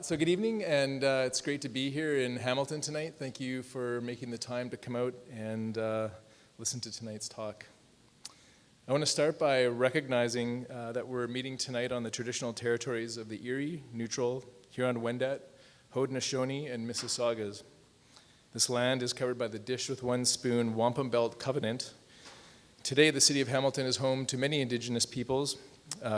So good evening, and it's great to be here in Hamilton tonight. Thank you for making the time to come out and listen to tonight's talk. I want to start by recognizing that we're meeting tonight on the traditional territories of the Erie, Neutral, Huron-Wendat, Haudenosaunee, and Mississaugas. This land is covered by the Dish with One Spoon Wampum Belt Covenant. Today, the city of Hamilton is home to many Indigenous peoples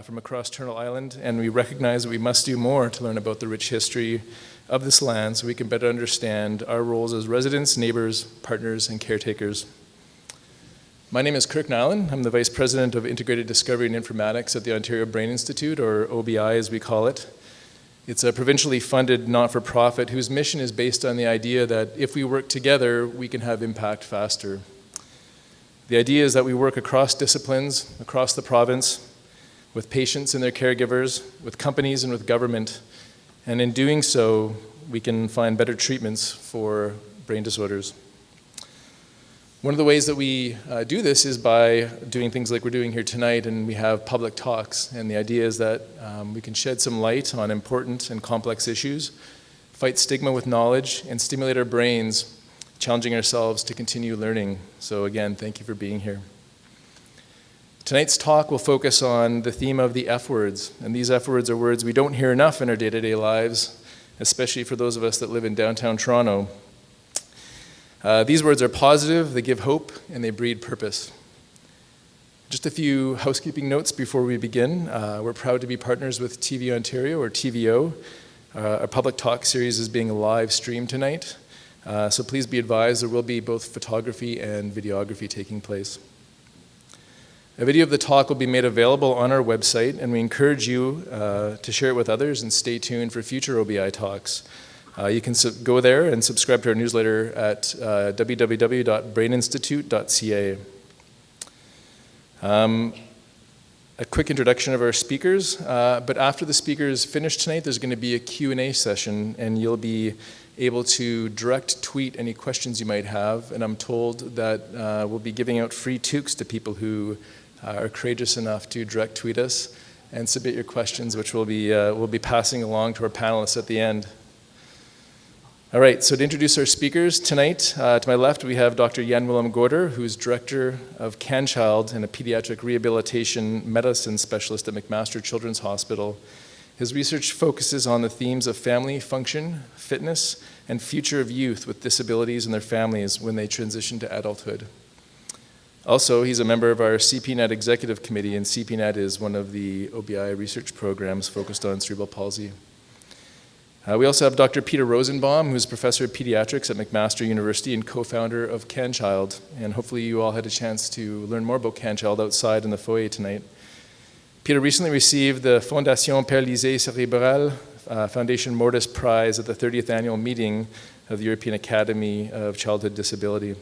from across Turtle Island, and we recognize that we must do more to learn about the rich history of this land so we can better understand our roles as residents, neighbors, partners, and caretakers. My name is Kirk Malin. I'm the Vice President of Integrated Discovery and Informatics at the Ontario Brain Institute, or OBI as we call it. It's a provincially funded not-for-profit whose mission is based on the idea that if we work together, we can have impact faster. The idea is that we work across disciplines, across the province, with patients and their caregivers, with companies and with government, and in doing so, we can find better treatments for brain disorders. One of the ways that we do this is by doing things like we're doing here tonight, and we have public talks, and the idea is that we can shed some light on important and complex issues, fight stigma with knowledge, and stimulate our brains, challenging ourselves to continue learning. So again, thank you for being here. Tonight's talk will focus on the theme of the F words, and these F words are words we don't hear enough in our day-to-day lives, especially for those of us that live in downtown Toronto. These words are positive, they give hope, and they breed purpose. Just a few housekeeping notes before we begin. We're proud to be partners with TV Ontario, or TVO. Our public talk series is being live streamed tonight, so please be advised there will be both photography and videography taking place. A video of the talk will be made available on our website, and we encourage you to share it with others and stay tuned for future OBI talks. You can go there and subscribe to our newsletter at www.braininstitute.ca. A quick introduction of our speakers, but after the speakers finish tonight, there's going to be a Q&A session, and you'll be able to direct tweet any questions you might have, and I'm told that we'll be giving out free toques to people who are courageous enough to direct tweet us and submit your questions, which we'll be passing along to our panelists at the end. All right, so to introduce our speakers tonight, to my left we have Dr. Jan-Willem Gorder, who's Director of CanChild and a Pediatric Rehabilitation Medicine Specialist at McMaster Children's Hospital. His research focuses on the themes of family function, fitness, and future of youth with disabilities and their families when they transition to adulthood. Also, he's a member of our CPNet Executive Committee, and CPNet is one of the OBI research programs focused on cerebral palsy. We also have Dr. Peter Rosenbaum, who's Professor of Pediatrics at McMaster University and co-founder of CanChild, and hopefully you all had a chance to learn more about CanChild outside in the foyer tonight. Peter recently received the Fondation Paralysée Cérébrale Foundation Mortis Prize at the 30th annual meeting of the European Academy of Childhood Disability.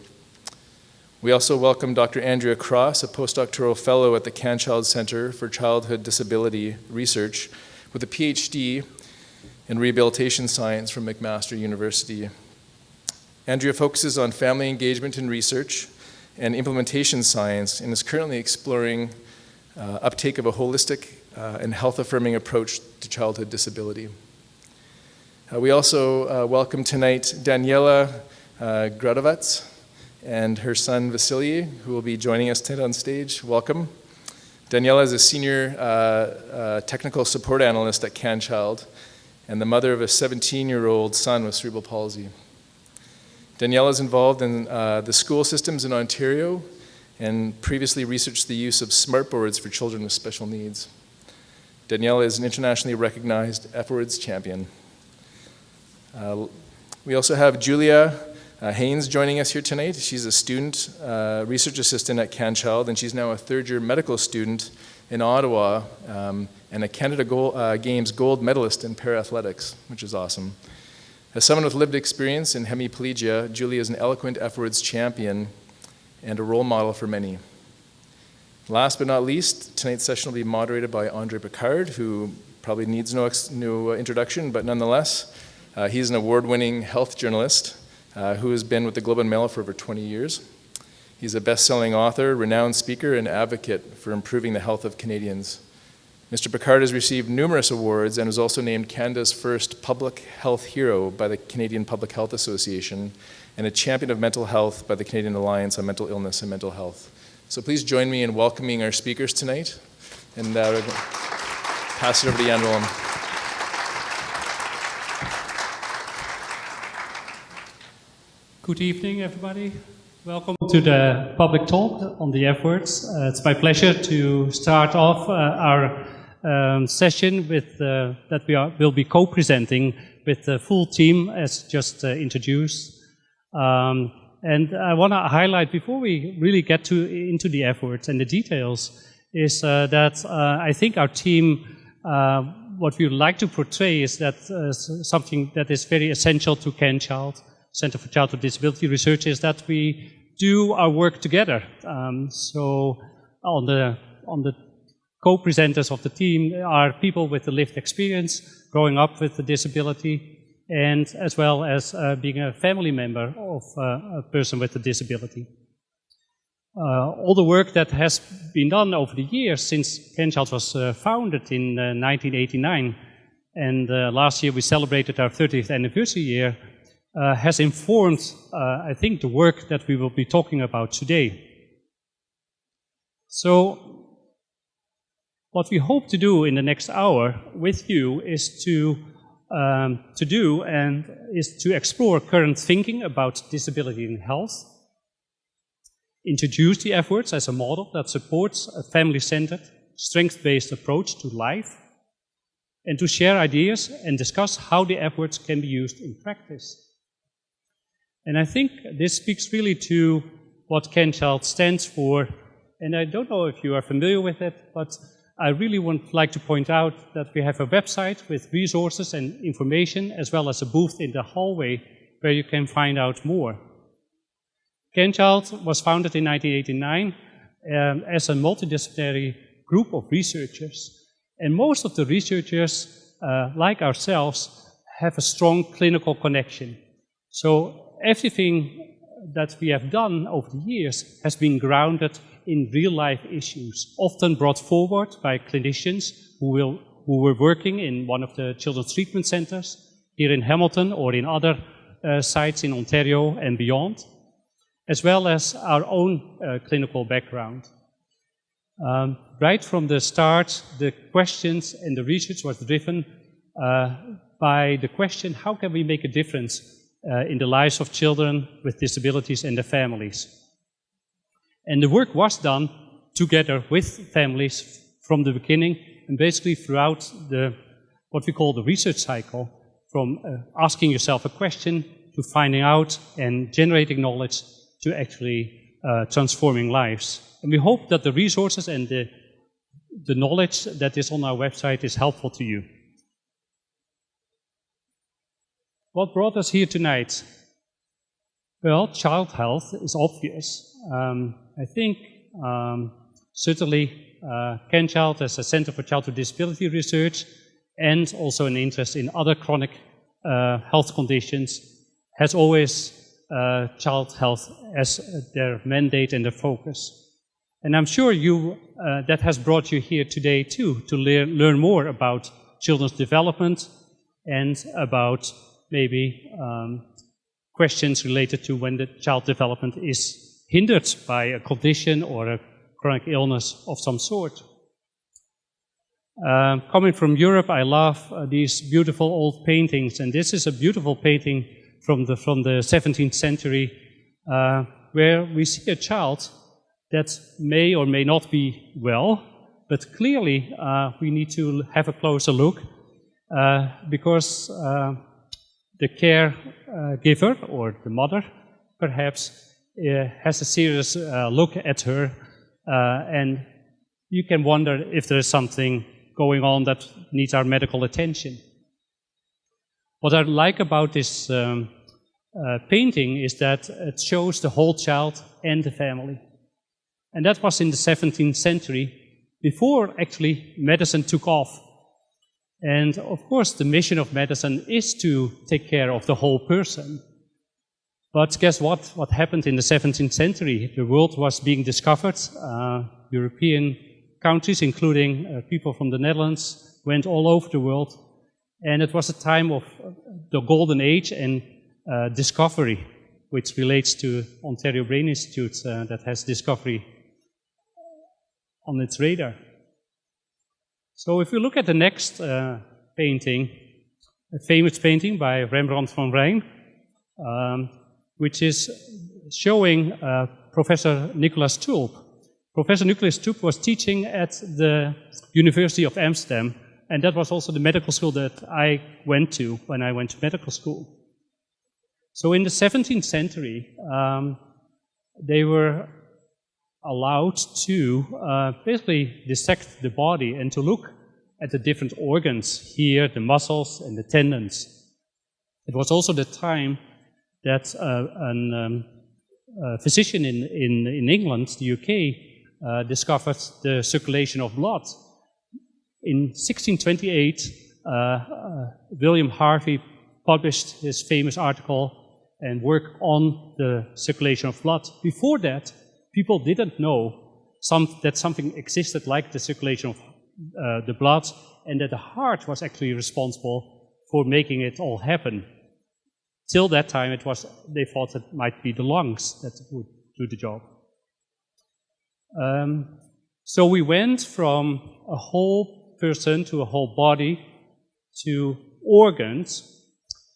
We also welcome Dr. Andrea Cross, a postdoctoral fellow at the CanChild Center for Childhood Disability Research with a PhD in rehabilitation science from McMaster University. Andrea focuses on family engagement in research and implementation science and is currently exploring uptake of a holistic and health-affirming approach to childhood disability. We also welcome tonight Daniela Gradovac and her son Vasily, who will be joining us tonight on stage. Welcome. Daniela is a senior technical support analyst at CanChild and the mother of a 17-year-old son with cerebral palsy. Daniela is involved in the school systems in Ontario and previously researched the use of smartboards for children with special needs. Daniela is an internationally recognized F-words champion. We also have Julia Haynes joining us here tonight. She's a student research assistant at CanChild, and she's now a third-year medical student in Ottawa and a Canada Games gold medalist in para-athletics, which is awesome. As someone with lived experience in hemiplegia, Julia is an eloquent F-words champion and a role model for many. Last but not least, tonight's session will be moderated by Andrzej Picard, who probably needs no introduction, but nonetheless, he's an award-winning health journalist who has been with the Globe and Mail for over 20 years. He's a best-selling author, renowned speaker, and advocate for improving the health of Canadians. Mr. Picard has received numerous awards and was also named Canada's first public health hero by the Canadian Public Health Association and a champion of mental health by the Canadian Alliance on Mental Illness and Mental Health. So please join me in welcoming our speakers tonight, and pass it over to Jan Willem. Good evening, everybody. Welcome to the public talk on the F words. It's my pleasure to start off our session with that will be co-presenting with the full team as just introduced. And I want to highlight, before we really get into the F words and the details, is that I think our team, what we would like to portray is that something that is very essential to CanChild, Center for Child with Disability Research, is that we do our work together. So on the co-presenters of the team are people with the lived experience, growing up with a disability, and as well as being a family member of a person with a disability. All the work that has been done over the years since CanChild was founded in 1989, and last year we celebrated our 30th anniversary year, has informed, I think, the work that we will be talking about today. So, what we hope to do in the next hour with you is to explore current thinking about disability and health, introduce the F words as a model that supports a family-centered, strength-based approach to life, and to share ideas and discuss how the F words can be used in practice. And I think this speaks really to what CanChild stands for, and I don't know if you are familiar with it, but I really would like to point out that we have a website with resources and information, as well as a booth in the hallway where you can find out more. CanChild was founded in 1989 as a multidisciplinary group of researchers. And most of the researchers, like ourselves, have a strong clinical connection. So everything that we have done over the years has been grounded in real-life issues, often brought forward by clinicians who were working in one of the children's treatment centers here in Hamilton or in other sites in Ontario and beyond, as well as our own clinical background. Right from the start, the questions and the research was driven by the question, how can we make a difference in the lives of children with disabilities and their families? And the work was done together with families from the beginning and basically throughout what we call the research cycle, from asking yourself a question to finding out and generating knowledge to actually transforming lives. And we hope that the resources and the knowledge that is on our website is helpful to you. What brought us here tonight? Well, child health is obvious. I think certainly CanChild as a Center for Child with Disability Research, and also an interest in other chronic health conditions, has always child health as their mandate and their focus. And I'm sure that has brought you here today too, to learn more about children's development and about maybe questions related to when the child development is hindered by a condition or a chronic illness of some sort. Coming from Europe, I love these beautiful old paintings, and this is a beautiful painting from the 17th century, where we see a child that may or may not be well, but clearly we need to have a closer look because the caregiver or the mother perhaps has a serious look at her, and you can wonder if there is something going on that needs our medical attention. What I like about this painting is that it shows the whole child and the family. And that was in the 17th century, before actually medicine took off. And of course, the mission of medicine is to take care of the whole person. But guess what? What happened in the 17th century? The world was being discovered. European countries, including people from the Netherlands, went all over the world. And it was a time of the golden age and discovery, which relates to Ontario Brain Institute that has discovery on its radar. So if we look at the next painting, a famous painting by Rembrandt van Rijn, which is showing Professor Nicolas Tulp. Professor Nicolas Tulp was teaching at the University of Amsterdam, and that was also the medical school that I went to when I went to medical school. So in the 17th century, they were allowed to basically dissect the body and to look at the different organs, here the muscles and the tendons. It was also the time that a physician in England, the UK, discovered the circulation of blood. In 1628, William Harvey published his famous article and work on the circulation of blood. Before that, people didn't know that something existed like the circulation of the blood, and that the heart was actually responsible for making it all happen. Till that time, they thought it might be the lungs that would do the job. So we went from a whole person to a whole body to organs.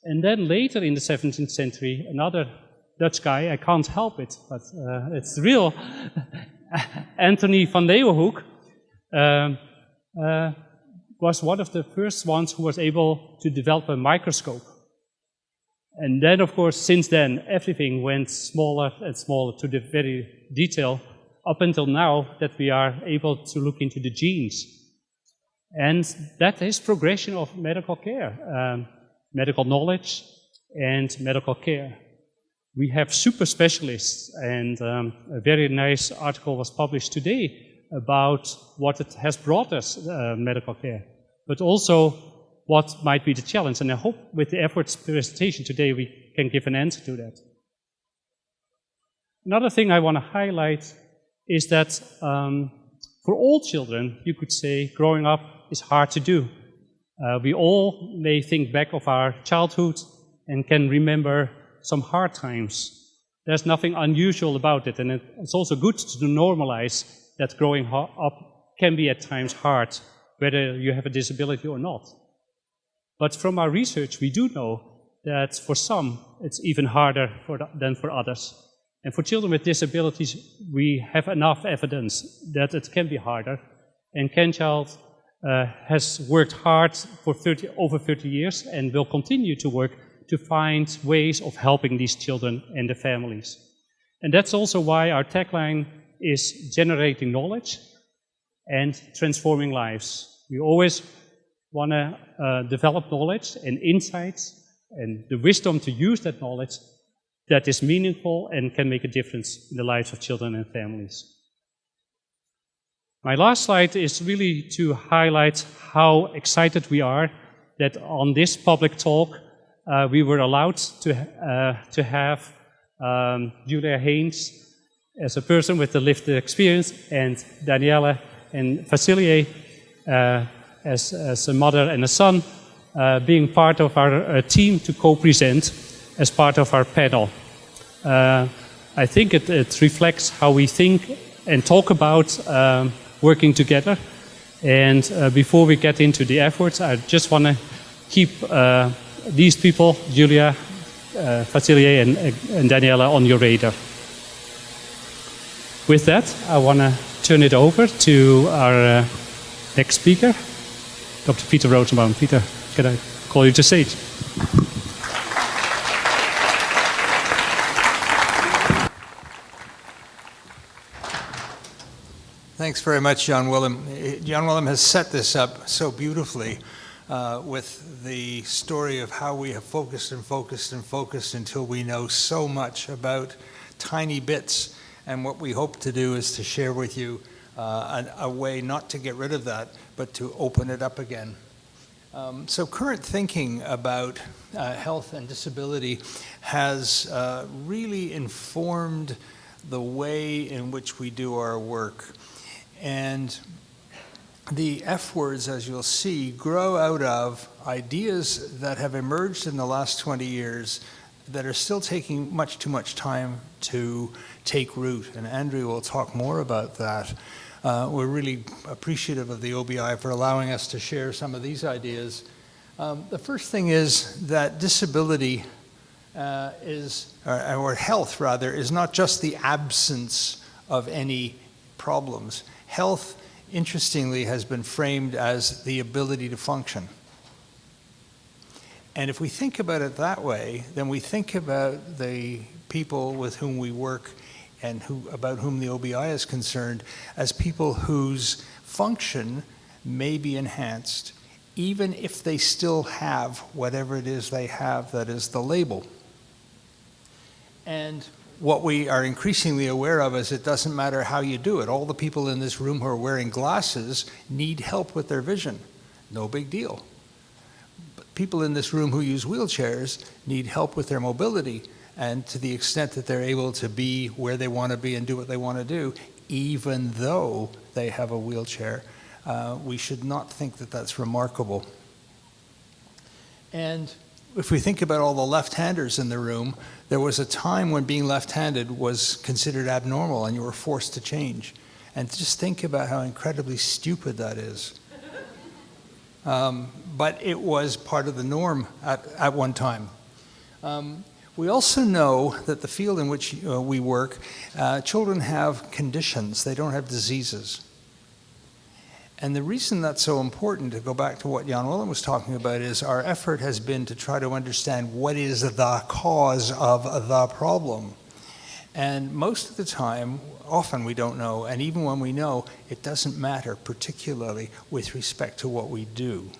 And then later in the 17th century, another Dutch guy, I can't help it, but it's real, Anthony van Leeuwenhoek, was one of the first ones who was able to develop a microscope. And then, of course, since then, everything went smaller and smaller to the very detail, up until now that we are able to look into the genes. And that is progression of medical care, medical knowledge and medical care. We have super specialists, and a very nice article was published today about what it has brought us, medical care, but also what might be the challenge. And I hope with the efforts presentation today we can give an answer to that. Another thing I want to highlight is that for all children, you could say growing up is hard to do. We all may think back of our childhood and can remember some hard times. There's nothing unusual about it, and it's also good to normalize that growing up can be at times hard, whether you have a disability or not. But from our research, we do know that for some, it's even harder than for others. And for children with disabilities, we have enough evidence that it can be harder. And CanChild has worked hard for over 30 years and will continue to work to find ways of helping these children and their families. And that's also why our tagline is generating knowledge and transforming lives. We always want to develop knowledge and insights and the wisdom to use that knowledge that is meaningful and can make a difference in the lives of children and families. My last slide is really to highlight how excited we are that on this public talk we were allowed to have Julia Haynes as a person with the lived experience, and Daniela and Vasilier as a mother and a son being part of our team to co-present as part of our panel. I think it reflects how we think and talk about working together. And before we get into the efforts, I just want to keep these people, Julia, Vasilier and Daniela, on your radar. With that, I want to turn it over to our next speaker, Dr. Peter Rosenbaum. Peter, can I call you to stage? Thanks very much, Jan Willem. Jan Willem has set this up so beautifully with the story of how we have focused and focused and focused until we know so much about tiny bits. And what we hope to do is to share with you a way not to get rid of that, but to open it up again. So current thinking about health and disability has really informed the way in which we do our work. And the F words, as you'll see, grow out of ideas that have emerged in the last 20 years that are still taking much too much time to take root. And Andrew will talk more about that. We're really appreciative of the OBI for allowing us to share some of these ideas. The first thing is that disability or health rather, is not just the absence of any problems. Health, interestingly, has been framed as the ability to function. And if we think about it that way, then we think about the people with whom we work and about whom the OBI is concerned as people whose function may be enhanced, even if they still have whatever it is they have that is the label. And what we are increasingly aware of is it doesn't matter how you do it. All the people in this room who are wearing glasses need help with their vision. No big deal. But people in this room who use wheelchairs need help with their mobility, and to the extent that they're able to be where they want to be and do what they want to do, even though they have a wheelchair, we should not think that that's remarkable. And if we think about all the left-handers in the room, there was a time when being left-handed was considered abnormal and you were forced to change. And just think about how incredibly stupid that is. But it was part of the norm at one time. We also know that the field in which we work, children have conditions. They don't have diseases. And the reason that's so important, to go back to what Jan Willem was talking about, is our effort has been to try to understand what is the cause of the problem. And most of the time, often we don't know, and even when we know, it doesn't matter, particularly with respect to what we do.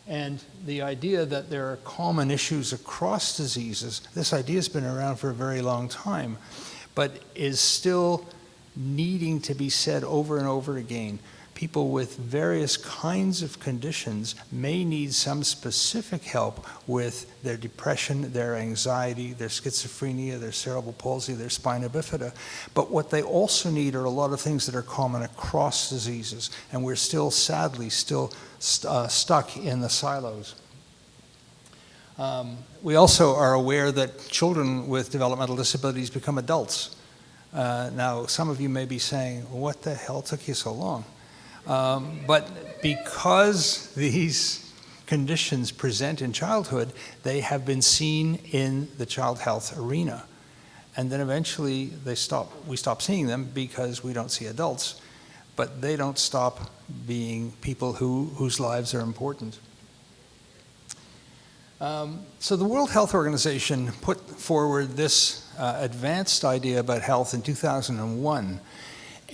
And the idea that there are common issues across diseases, this idea has been around for a very long time, but is still needing to be said over and over again. People with various kinds of conditions may need some specific help with their depression, their anxiety, their schizophrenia, their cerebral palsy, their spina bifida. But what they also need are a lot of things that are common across diseases, and we're still, sadly, stuck in the silos. We also are aware that children with developmental disabilities become adults. Now, some of you may be saying, what the hell took you so long? But because these conditions present in childhood, they have been seen in the child health arena. And then eventually we stop seeing them because we don't see adults, but they don't stop being people whose lives are important. So the World Health Organization put forward this advanced idea about health in 2001.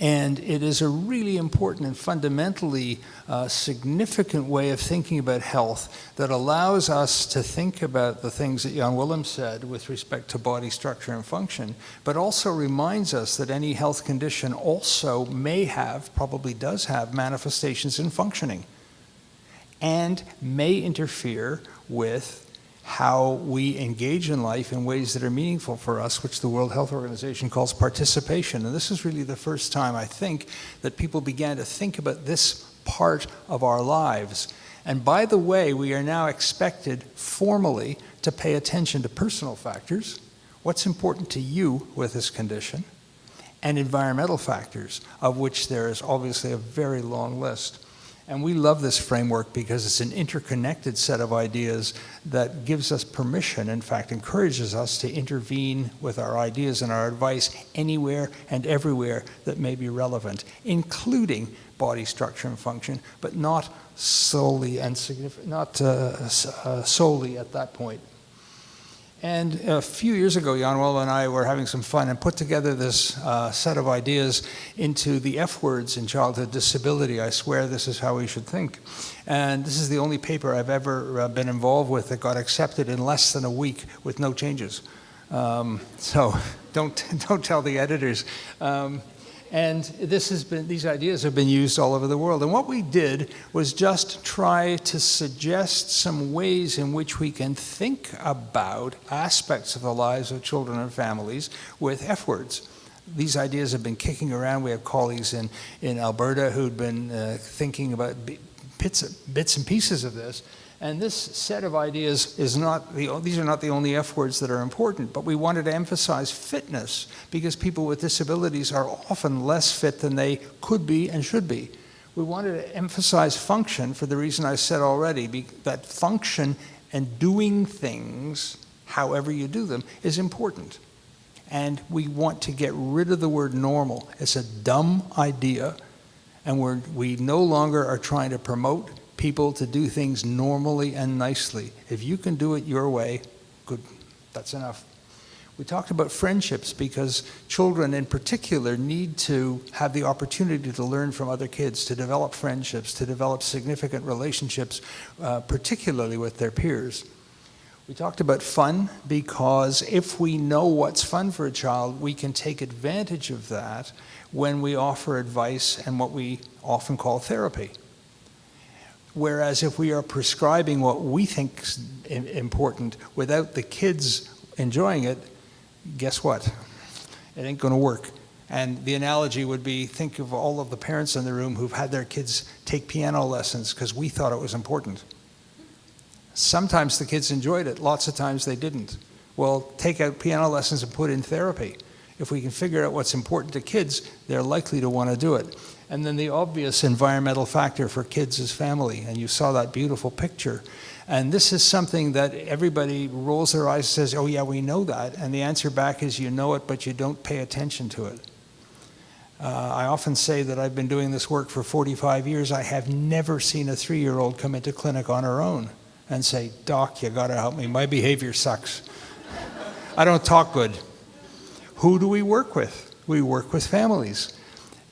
And it is a really important and fundamentally significant way of thinking about health that allows us to think about the things that Jan Willem said with respect to body structure and function, but also reminds us that any health condition also may have, probably does have, manifestations in functioning and may interfere with how we engage in life in ways that are meaningful for us, which the World Health Organization calls participation. And this is really the first time, I think, that people began to think about this part of our lives. And by the way, we are now expected formally to pay attention to personal factors, what's important to you with this condition, and environmental factors, of which there is obviously a very long list. And we love this framework because it's an interconnected set of ideas that gives us permission, in fact, encourages us to intervene with our ideas and our advice anywhere and everywhere that may be relevant, including body structure and function, but not solely solely at that point. And a few years ago, Jan Willem and I were having some fun and put together this set of ideas into the F words in childhood disability. I swear this is how we should think. And this is the only paper I've ever been involved with that got accepted in less than a week with no changes. So don't tell the editors. And these ideas have been used all over the world. And what we did was just try to suggest some ways in which we can think about aspects of the lives of children and families with F words. these ideas have been kicking around. We have colleagues in Alberta who'd been thinking about bits and pieces of this. And this set of ideas these are not the only F words that are important, but we wanted to emphasize fitness because people with disabilities are often less fit than they could be and should be. We wanted to emphasize function for the reason I said already, that function and doing things, however you do them, is important. And we want to get rid of the word normal. It's a dumb idea, and we no longer are trying to promote people to do things normally and nicely. If you can do it your way, good, that's enough. We talked about friendships because children in particular need to have the opportunity to learn from other kids, to develop friendships, to develop significant relationships, particularly with their peers. We talked about fun because if we know what's fun for a child, we can take advantage of that when we offer advice and what we often call therapy. Whereas if we are prescribing what we think is important without the kids enjoying it, guess what? It ain't going to work. And the analogy would be, think of all of the parents in the room who've had their kids take piano lessons because we thought it was important. Sometimes the kids enjoyed it, lots of times they didn't. Well, take out piano lessons and put in therapy. If we can figure out what's important to kids, they're likely to want to do it. And then the obvious environmental factor for kids is family, and you saw that beautiful picture. And this is something that everybody rolls their eyes and says, oh yeah, we know that. And the answer back is you know it, but you don't pay attention to it. I often say that I've been doing this work for 45 years. I have never seen a 3-year-old come into clinic on her own and say, Doc, you gotta help me, my behavior sucks. I don't talk good. Who do we work with? We work with families.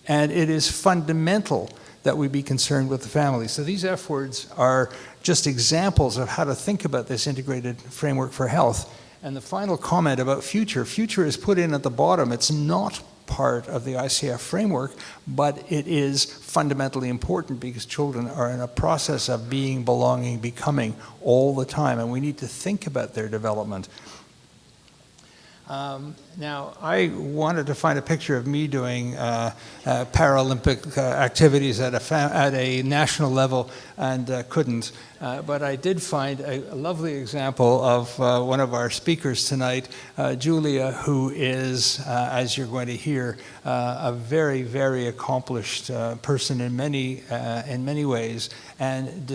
And it is fundamental that we be concerned with the family. So these F words are just examples of how to think about this integrated framework for health. And the final comment about future. Future is put in at the bottom. It's not part of the ICF framework, but it is fundamentally important because children are in a process of being, belonging, becoming all the time, and we need to think about their development. Now, I wanted to find a picture of me doing Paralympic activities at a national level and couldn't. But I did find a lovely example of one of our speakers tonight, Julia, who is, as you're going to hear, a very, very accomplished person in many ways. And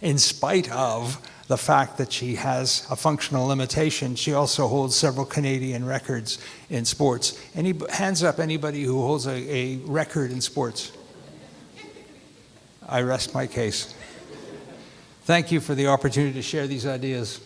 in spite of the fact that she has a functional limitation, she also holds several Canadian records in sports. Hands up anybody who holds a record in sports. I rest my case. Thank you for the opportunity to share these ideas.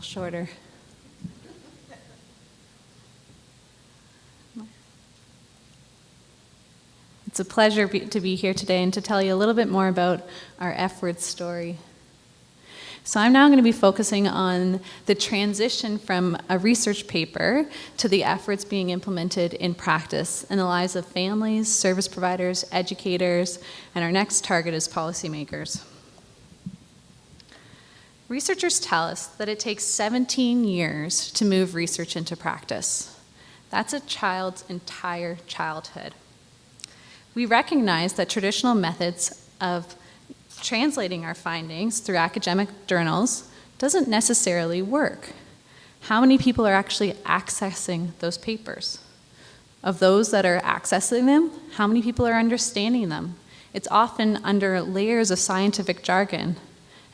Shorter. It's a pleasure to be here today and to tell you a little bit more about our F-word story. So I'm now going to be focusing on the transition from a research paper to the F-words being implemented in practice in the lives of families, service providers, educators, and our next target is policymakers. Researchers tell us that it takes 17 years to move research into practice. That's a child's entire childhood. We recognize that traditional methods of translating our findings through academic journals doesn't necessarily work. How many people are actually accessing those papers? Of those that are accessing them, how many people are understanding them? It's often under layers of scientific jargon.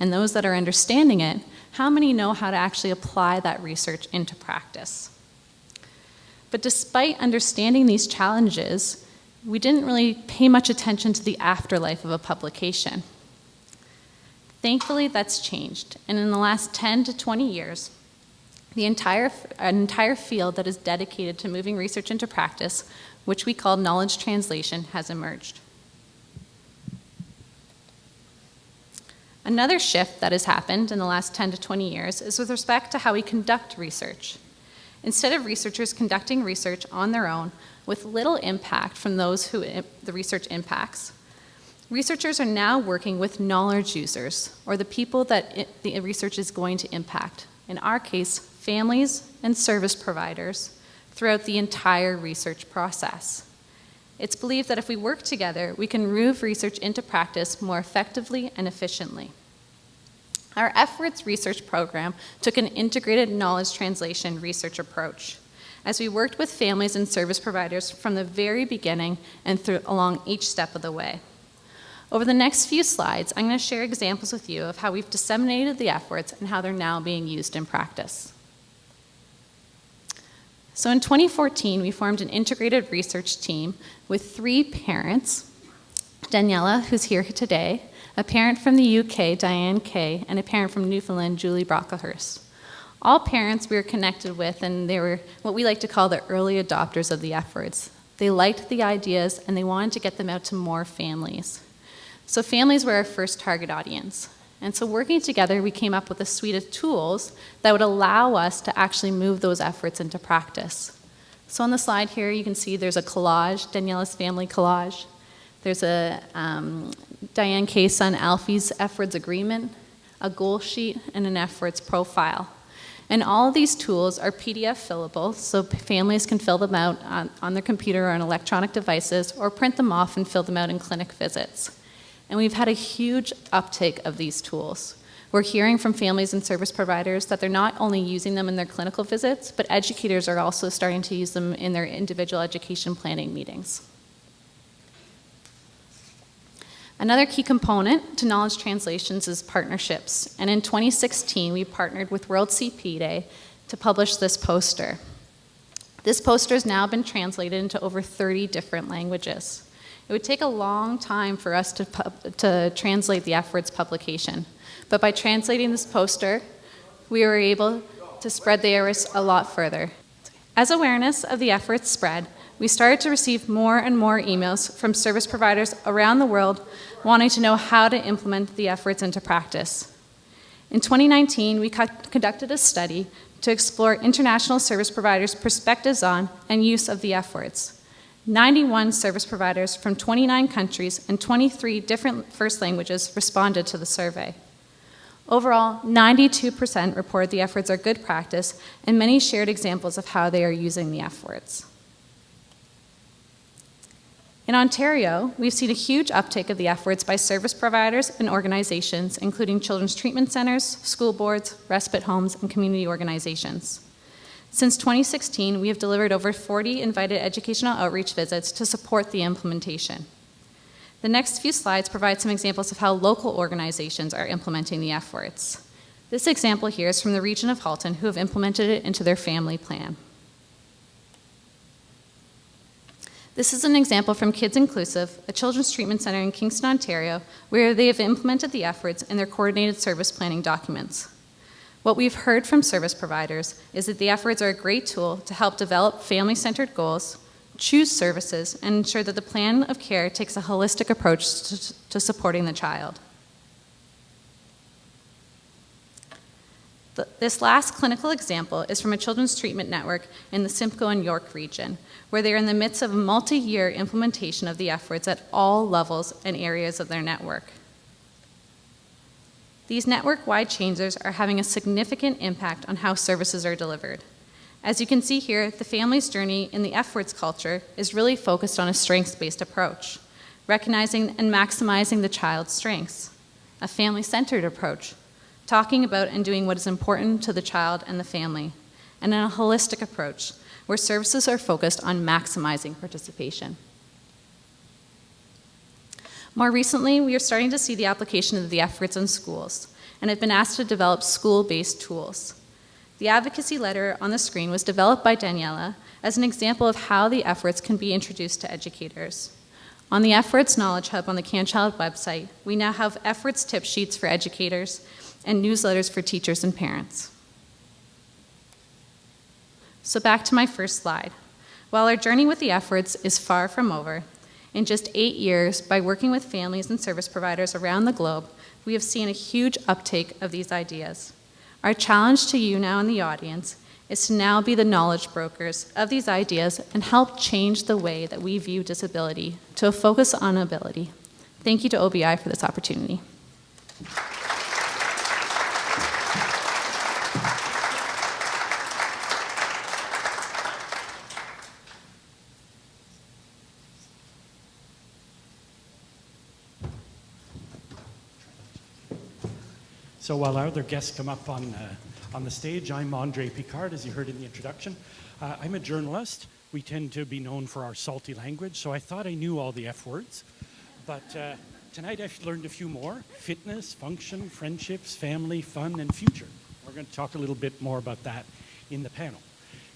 And those that are understanding it, how many know how to actually apply that research into practice? But despite understanding these challenges, we didn't really pay much attention to the afterlife of a publication. Thankfully, that's changed. And in the last 10 to 20 years, an entire field that is dedicated to moving research into practice, which we call knowledge translation, has emerged. Another shift that has happened in the last 10 to 20 years is with respect to how we conduct research. Instead of researchers conducting research on their own with little impact from those who the research impacts, researchers are now working with knowledge users, or the people that the research is going to impact. In our case, families and service providers throughout the entire research process. It's believed that if we work together, we can move research into practice more effectively and efficiently. Our efforts research program took an integrated knowledge translation research approach, as we worked with families and service providers from the very beginning and along each step of the way. Over the next few slides, I'm going to share examples with you of how we've disseminated the efforts and how they're now being used in practice. So in 2014, we formed an integrated research team with 3 parents, Daniela, who's here today, a parent from the UK, Diane Kay, and a parent from Newfoundland, Julie Brocklehurst. All parents we were connected with, and they were what we like to call the early adopters of the efforts. They liked the ideas, and they wanted to get them out to more families. So families were our first target audience. And so working together, we came up with a suite of tools that would allow us to actually move those efforts into practice. So on the slide here, you can see there's a collage, Daniela's family collage. There's a Diane Kay's son Alfie's efforts agreement, a goal sheet, and an efforts profile. And all of these tools are PDF fillable, so families can fill them out on their computer or on electronic devices, or print them off and fill them out in clinic visits. And we've had a huge uptake of these tools. We're hearing from families and service providers that they're not only using them in their clinical visits, but educators are also starting to use them in their individual education planning meetings. Another key component to knowledge translations is partnerships. And in 2016, we partnered with World CP Day to publish this poster. This poster has now been translated into over 30 different languages. It would take a long time for us to translate the efforts publication. But by translating this poster, we were able to spread the awareness a lot further. As awareness of the efforts spread, we started to receive more and more emails from service providers around the world wanting to know how to implement the efforts into practice. In 2019, we conducted a study to explore international service providers' perspectives on and use of the efforts. 91 service providers from 29 countries and 23 different first languages responded to the survey. Overall, 92% reported the efforts are good practice, and many shared examples of how they are using the efforts. In Ontario, we've seen a huge uptake of the efforts by service providers and organizations, including children's treatment centers, school boards, respite homes, and community organizations. Since 2016, we have delivered over 40 invited educational outreach visits to support the implementation. The next few slides provide some examples of how local organizations are implementing the efforts. This example here is from the region of Halton, who have implemented it into their family plan. This is an example from Kids Inclusive, a children's treatment center in Kingston, Ontario, where they have implemented the efforts in their coordinated service planning documents. What we've heard from service providers is that the efforts are a great tool to help develop family-centered goals, choose services, and ensure that the plan of care takes a holistic approach to supporting the child. This last clinical example is from a children's treatment network in the Simcoe and York region, where they are in the midst of a multi-year implementation of the efforts at all levels and areas of their network. These network-wide changes are having a significant impact on how services are delivered. As you can see here, the family's journey in the efforts culture is really focused on a strengths-based approach, recognizing and maximizing the child's strengths, a family-centered approach, talking about and doing what is important to the child and the family, and a holistic approach where services are focused on maximizing participation. More recently, we are starting to see the application of the efforts in schools and have been asked to develop school-based tools. The advocacy letter on the screen was developed by Daniela as an example of how the efforts can be introduced to educators. On the Efforts Knowledge Hub on the CanChild website, we now have efforts tip sheets for educators and newsletters for teachers and parents. So back to my first slide. While our journey with the efforts is far from over, in just 8 years, by working with families and service providers around the globe, we have seen a huge uptake of these ideas. Our challenge to you now in the audience is to now be the knowledge brokers of these ideas and help change the way that we view disability to a focus on ability. Thank you to OBI for this opportunity. So while our other guests come up on the stage, I'm Andrzej Picard, as you heard in the introduction. I'm a journalist. We tend to be known for our salty language, so I thought I knew all the F words. But tonight I've learned a few more: fitness, function, friendships, family, fun, and future. We're going to talk a little bit more about that in the panel.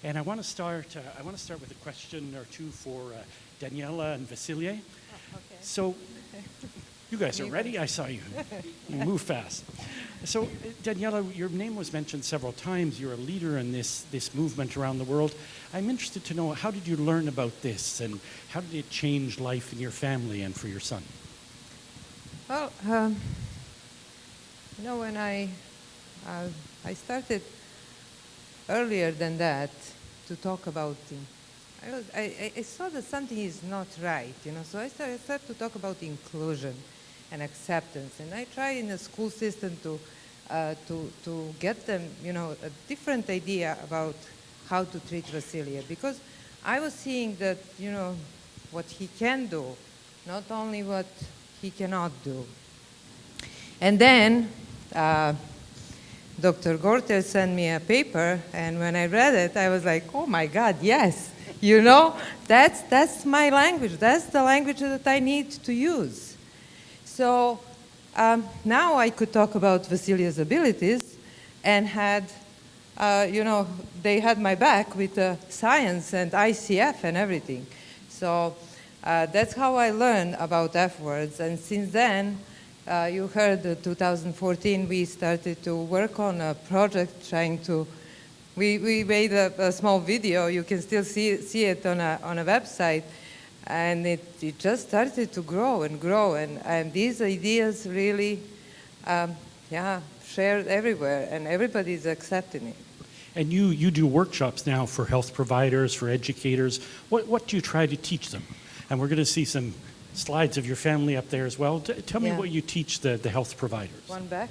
And I want to start with a question or two for Daniela and Vasilie. Oh, okay. So, you guys are ready? I saw you. You move fast. So, Daniela, your name was mentioned several times. You're a leader in this movement around the world. I'm interested to know, how did you learn about this, and how did it change life in your family and for your son? Well, when I started earlier than that to talk about I saw that something is not right, so I started to talk about inclusion and acceptance, and I try in the school system to get them, a different idea about how to treat Vasilie, because I was seeing that, what he can do, not only what he cannot do. And then Dr. Gorter sent me a paper, and when I read it, I was like, oh my God, yes, that's my language. That's the language that I need to use. So now I could talk about Vasilie's abilities, and had, they had my back with science and ICF and everything. So that's how I learned about F words, and since then, you heard 2014, we started to work on a project trying to, we made a small video, you can still see it on a website, and it just started to grow and grow, and these ideas really, shared everywhere, and everybody's accepting it. And you do workshops now for health providers, for educators. What do you try to teach them? And we're going to see some slides of your family up there as well. Tell me what you teach the health providers. One back,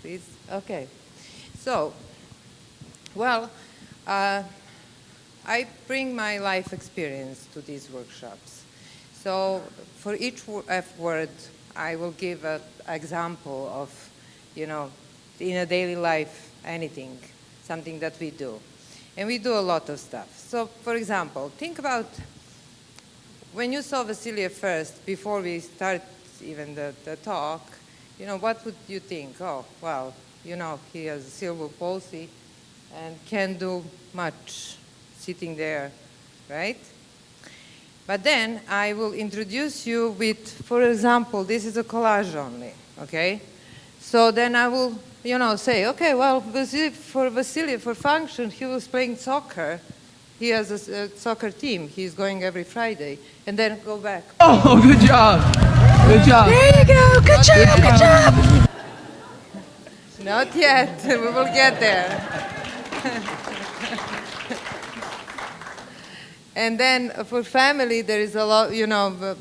please. Okay. So, well, I bring my life experience to these workshops. So for each F word, I will give an example of, in a daily life, anything, something that we do. And we do a lot of stuff. So, for example, think about when you saw Vasilie first, before we start even the talk, what would you think? Oh, well, he has cerebral palsy and can't do much sitting there, right? But then I will introduce you with, for example, this is a collage only, okay? So then I will, say, okay, well, for Vasilie, for function, he was playing soccer. He has a soccer team. He's going every Friday. And then go back. Oh, good job. Good job. There you go. Good job. Good job. Not yet. We will get there. And then for family, there is a lot,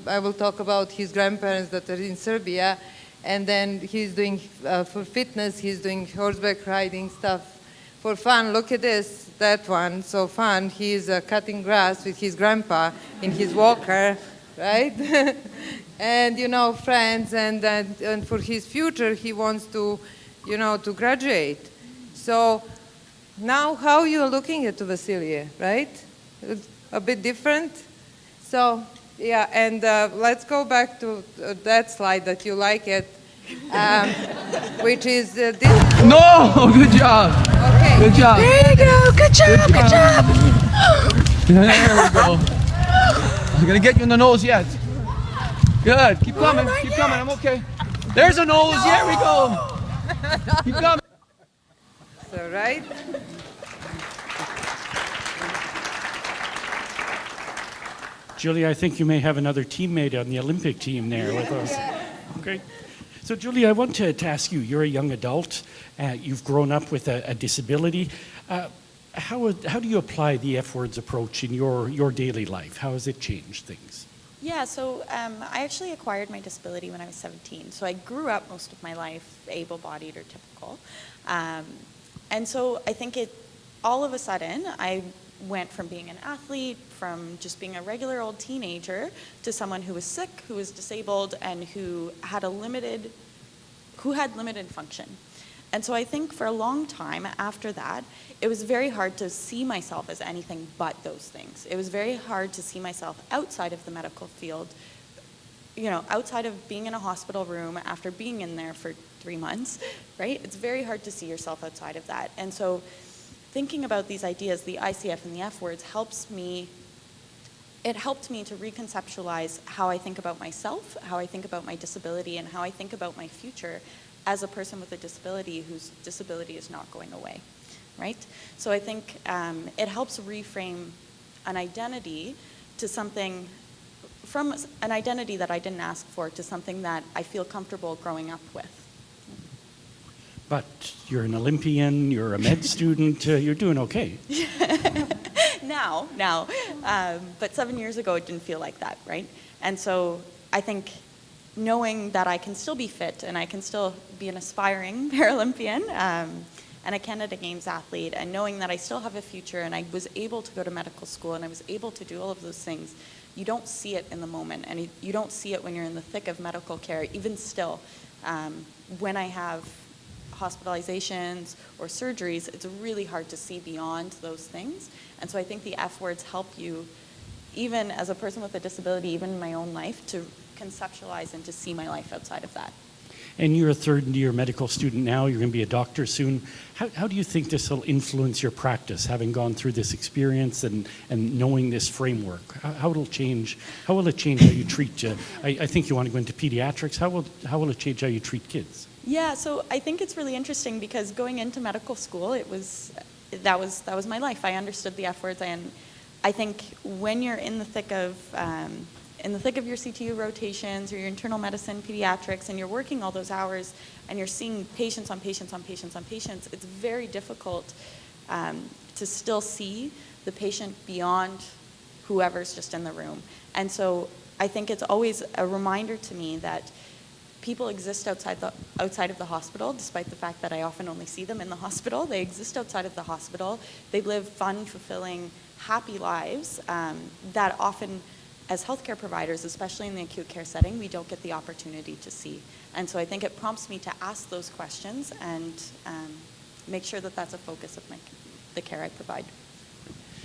I will talk about his grandparents that are in Serbia. And then he's doing, for fitness, he's doing horseback riding stuff. For fun, look at this, that one, so fun. He's cutting grass with his grandpa in his walker, right? And, friends, and for his future, he wants to, to graduate. So now how you're looking at Vasilie, right? A bit different. So, yeah, and let's go back to that slide that you like it, which is this. No, good job. Okay. Good job. There you go. Good job. Good job. There we go. I'm gonna get you in the nose yet. Good. Keep coming. Keep coming. I'm okay. There's a nose. No. There we go. Keep coming. So, right? Julia, I think you may have another teammate on the Olympic team there with us. Okay. So, Julia, I want to ask you, you're a young adult. You've grown up with a disability. How do you apply the F-words approach in your daily life? How has it changed things? Yeah, so I actually acquired my disability when I was 17. So I grew up most of my life able-bodied or typical. And so I think all of a sudden, I went from being an athlete, from just being a regular old teenager, to someone who was sick, who was disabled, and who had limited function. And so I think for a long time after that, it was very hard to see myself as anything but those things. It was very hard to see myself outside of the medical field, outside of being in a hospital room after being in there for 3 months, right? It's very hard to see yourself outside of that. And so thinking about these ideas, the ICF and the F words, helped me to reconceptualize how I think about myself, how I think about my disability, and how I think about my future as a person with a disability whose disability is not going away, right? So I think it helps reframe an identity to something, from an identity that I didn't ask for to something that I feel comfortable growing up with. But you're an Olympian, you're a med student, you're doing okay. Now, but 7 years ago it didn't feel like that, right? And so I think knowing that I can still be fit and I can still be an aspiring Paralympian and a Canada Games athlete, and knowing that I still have a future and I was able to go to medical school and I was able to do all of those things, you don't see it in the moment, and you don't see it when you're in the thick of medical care. Even still, when I have hospitalizations or surgeries, it's really hard to see beyond those things. And so I think the F words help you, even as a person with a disability, even in my own life, to conceptualize and to see my life outside of that. And you're a third-year medical student now, you're going to be a doctor soon. How do you think this will influence your practice, having gone through this experience and knowing this framework? How will it change how you treat, I think you want to go into pediatrics, how will it change how you treat kids? Yeah, so I think it's really interesting because going into medical school, that was my life. I understood the F words, and I think when you're in the thick of your CTU rotations or your internal medicine, pediatrics, and you're working all those hours and you're seeing patients on patients on patients on patients, it's very difficult to still see the patient beyond whoever's just in the room. And so I think it's always a reminder to me that people exist outside of the hospital, despite the fact that I often only see them in the hospital. They exist outside of the hospital. They live fun, fulfilling, happy lives that often, as healthcare providers, especially in the acute care setting, we don't get the opportunity to see. And so I think it prompts me to ask those questions and make sure that that's a focus of the care I provide.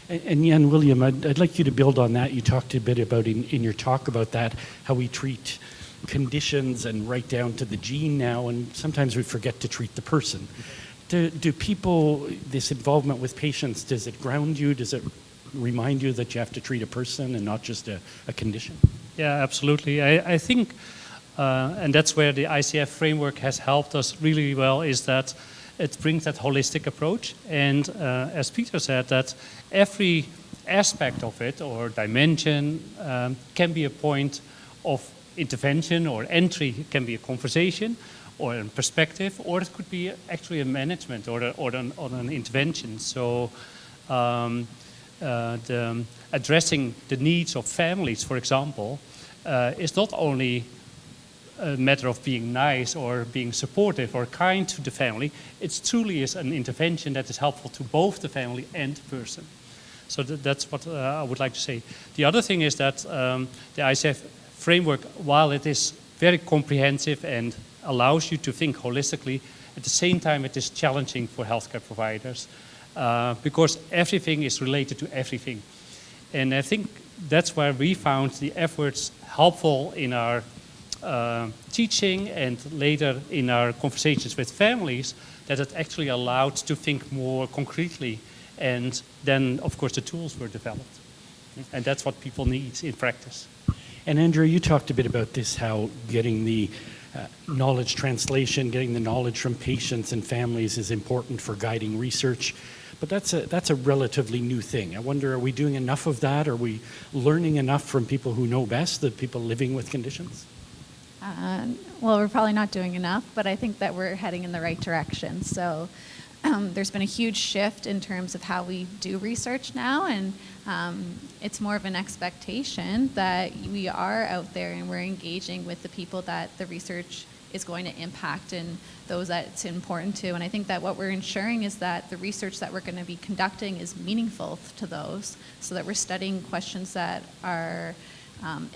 And Jan William, I'd like you to build on that. You talked a bit about in your talk about that, how we treat conditions and right down to the gene now, and sometimes we forget to treat the person. Do people, this involvement with patients, does it ground you? Does it remind you that you have to treat a person and not just a condition? Yeah, absolutely. I think, and that's where the ICF framework has helped us really well, is that it brings that holistic approach. And as Peter said, that every aspect of it or dimension can be a point of intervention or entry. It can be a conversation or a perspective, or it could be actually a management or an intervention. So addressing the needs of families, for example, is not only a matter of being nice or being supportive or kind to the family. It truly is an intervention that is helpful to both the family and the person. So that's what I would like to say. The other thing is that the ICF framework, while it is very comprehensive and allows you to think holistically, at the same time it is challenging for healthcare providers because everything is related to everything. And I think that's where we found the efforts helpful in our teaching and later in our conversations with families, that it actually allowed to think more concretely, and then of course the tools were developed. And that's what people need in practice. And Andrew, you talked a bit about this, how getting the knowledge translation, getting the knowledge from patients and families is important for guiding research. But that's a relatively new thing. I wonder, are we doing enough of that? Are we learning enough from people who know best, the people living with conditions? Well, we're probably not doing enough, but I think that we're heading in the right direction. So there's been a huge shift in terms of how we do research now, and it's more of an expectation that we are out there and we're engaging with the people that the research is going to impact and those that it's important to. And I think that what we're ensuring is that the research that we're going to be conducting is meaningful to those, so that we're studying questions that are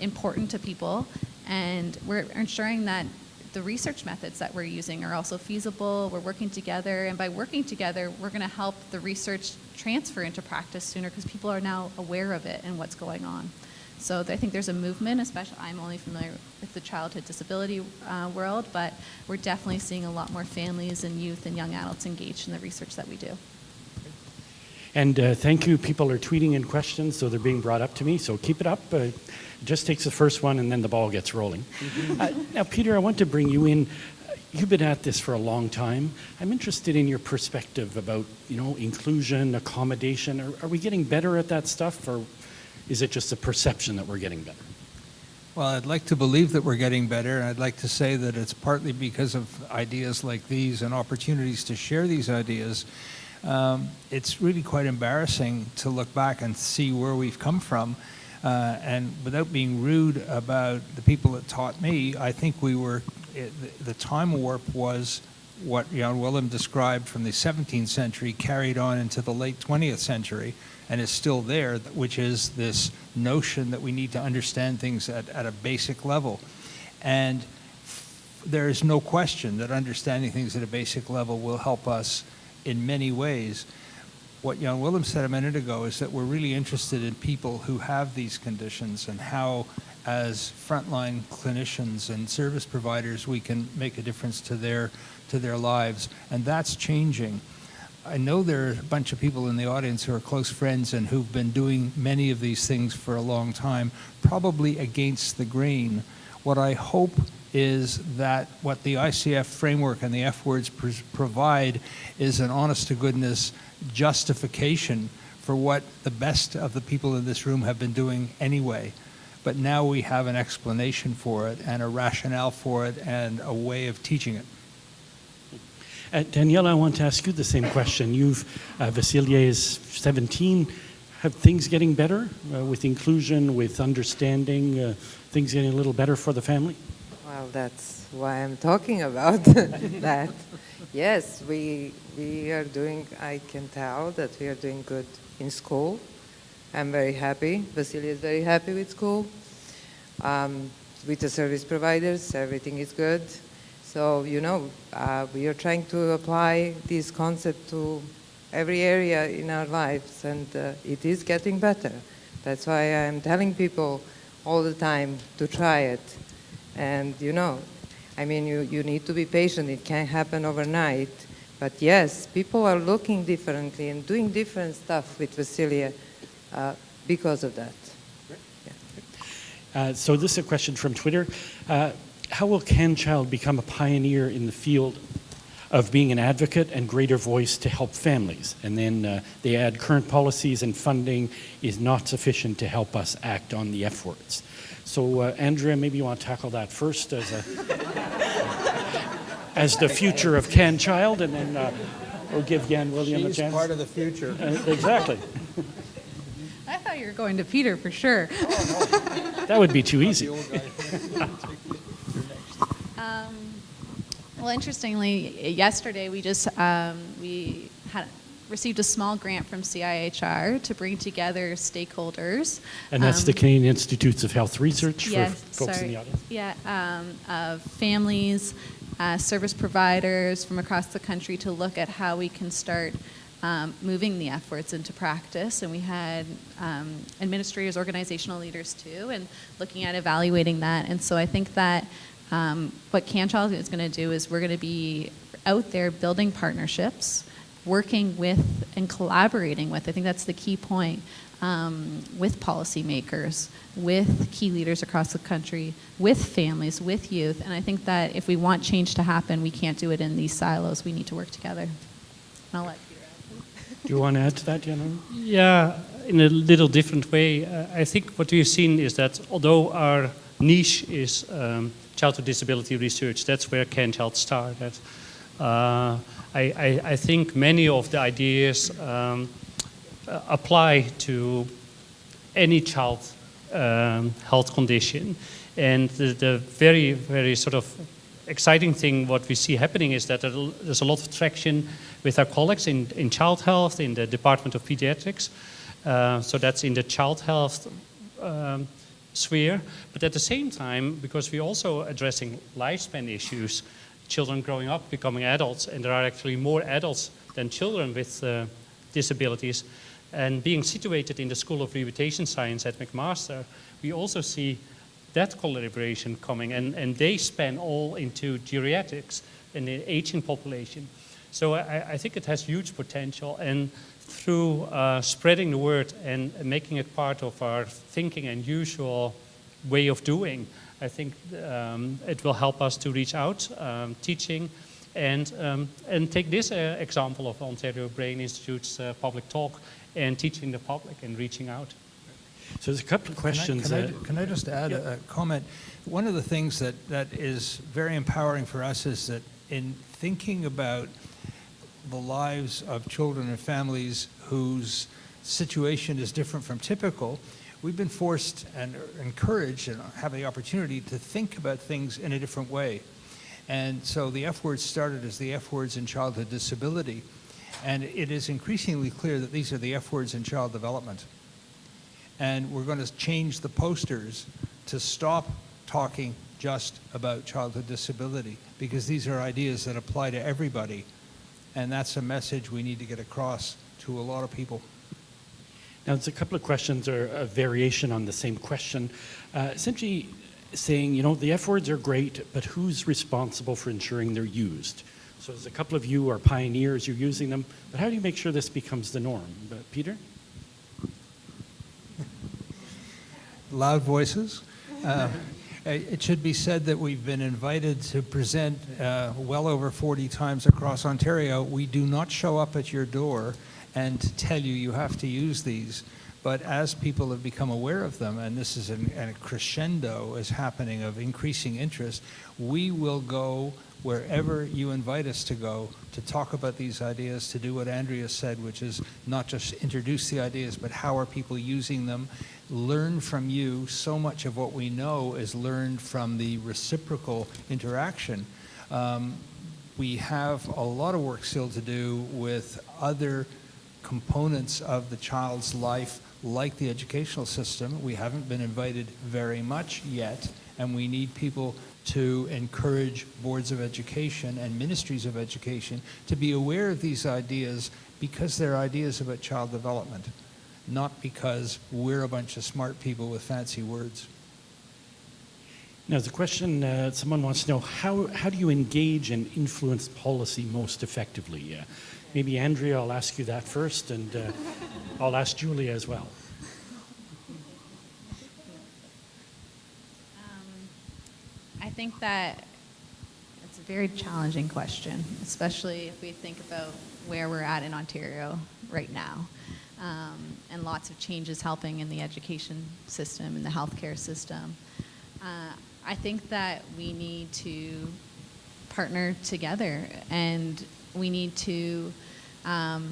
important to people, and we're ensuring that the research methods that we're using are also feasible. We're working together, and by working together, we're going to help the research transfer into practice sooner because people are now aware of it and what's going on. So I think there's a movement, especially I'm only familiar with the childhood disability world, but we're definitely seeing a lot more families and youth and young adults engaged in the research that we do. And thank you. People are tweeting in questions, so they're being brought up to me. So keep it up. It just takes the first one, and then the ball gets rolling. Now, Peter, I want to bring you in. You've been at this for a long time. I'm interested in your perspective about, inclusion, accommodation. Are we getting better at that stuff, or is it just a perception that we're getting better? Well, I'd like to believe that we're getting better, and I'd like to say that it's partly because of ideas like these and opportunities to share these ideas. It's really quite embarrassing to look back and see where we've come from. And without being rude about the people that taught me, I think the time warp was what Jan Willem described from the 17th century carried on into the late 20th century and is still there, which is this notion that we need to understand things at a basic level. And there is no question that understanding things at a basic level will help us in many ways. What Jan Willem said a minute ago is that we're really interested in people who have these conditions and how, as frontline clinicians and service providers, we can make a difference to their lives, and that's changing. I know there are a bunch of people in the audience who are close friends and who've been doing many of these things for a long time, probably against the grain. What I hope is that what the ICF framework and the F words provide is an honest-to-goodness justification for what the best of the people in this room have been doing anyway. But now we have an explanation for it and a rationale for it and a way of teaching it. Daniela, I want to ask you the same question. Vasilia is 17. Have things getting better with inclusion, with understanding, things getting a little better for the family? Well, that's why I'm talking about that. Yes, we are doing, I can tell that we are doing good in school. I'm very happy. Vasilia is very happy with school. With the service providers, everything is good. So, we are trying to apply this concept to every area in our lives, and it is getting better. That's why I'm telling people all the time to try it. And, you need to be patient. It can't happen overnight. But yes, people are looking differently and doing different stuff with Vasilia because of that. Yeah. So this is a question from Twitter. How will CanChild become a pioneer in the field of being an advocate and greater voice to help families? And then they add, current policies and funding is not sufficient to help us act on the F words. So Andrea, maybe you want to tackle that first as the future of CanChild, and then we'll give Jan William a chance. She's part of the future. Exactly. I thought you were going to Peter for sure. That would be too easy. Well, interestingly, yesterday we just we had received a small grant from CIHR to bring together stakeholders. And that's the Canadian Institutes of Health Research for folks in the audience? Yeah, of families, service providers from across the country to look at how we can start moving the F words into practice. And we had administrators, organizational leaders too, and looking at evaluating that. And so I think that what CanChild is going to do is we're going to be out there building partnerships, working with and collaborating with, I think that's the key point, with policymakers, with key leaders across the country, with families, with youth. And I think that if we want change to happen, we can't do it in these silos. We need to work together. And I'll let Peter add. Do you want to add to that, Jan? Yeah, in a little different way. I think what we've seen is that although our niche is childhood disability research, that's where CanChild started. I think many of the ideas apply to any child health condition. And the very, very sort of exciting thing what we see happening is that there's a lot of traction with our colleagues in child health, in the Department of Pediatrics. So that's in the child health sphere. But at the same time, because we're also addressing lifespan issues, children growing up, becoming adults, and there are actually more adults than children with disabilities. And being situated in the School of Rehabilitation Science at McMaster, we also see that collaboration coming, and they span all into geriatrics and the aging population. So I think it has huge potential, and through spreading the word and making it part of our thinking and usual way of doing, I think it will help us to reach out, teaching, and take this example of Ontario Brain Institute's public talk and teaching the public and reaching out. So there's a couple of questions. Can I just add a comment? One of the things that is very empowering for us is that in thinking about the lives of children and families whose situation is different from typical, we've been forced and encouraged and have the opportunity to think about things in a different way. And so the F words started as the F words in childhood disability. And it is increasingly clear that these are the F words in child development. And we're going to change the posters to stop talking just about childhood disability, because these are ideas that apply to everybody. And that's a message we need to get across to a lot of people. Now, there's a couple of questions, or a variation on the same question. Essentially saying, you know, the F words are great, but who's responsible for ensuring they're used? So there's a couple of you are pioneers, you're using them, but how do you make sure this becomes the norm? Peter? Loud voices. It should be said that we've been invited to present well over 40 times across Ontario. We do not show up at your door and tell you you have to use these. But as people have become aware of them, and this is a crescendo is happening of increasing interest, we will go wherever you invite us to go to talk about these ideas, to do what Andrea said, which is not just introduce the ideas, but how are people using them, learn from you. So much of what we know is learned from the reciprocal interaction. We have a lot of work still to do with other components of the child's life, like the educational system. We haven't been invited very much yet, and we need people to encourage boards of education and ministries of education to be aware of these ideas, because they're ideas about child development, not because we're a bunch of smart people with fancy words. Now, the question someone wants to know, how do you engage and influence policy most effectively? Maybe Andrea, I'll ask you that first, and I'll ask Julia as well. I think that it's a very challenging question, especially if we think about where we're at in Ontario right now, and lots of changes happening in the education system and the healthcare system. I think that we need to partner together, and we need to, not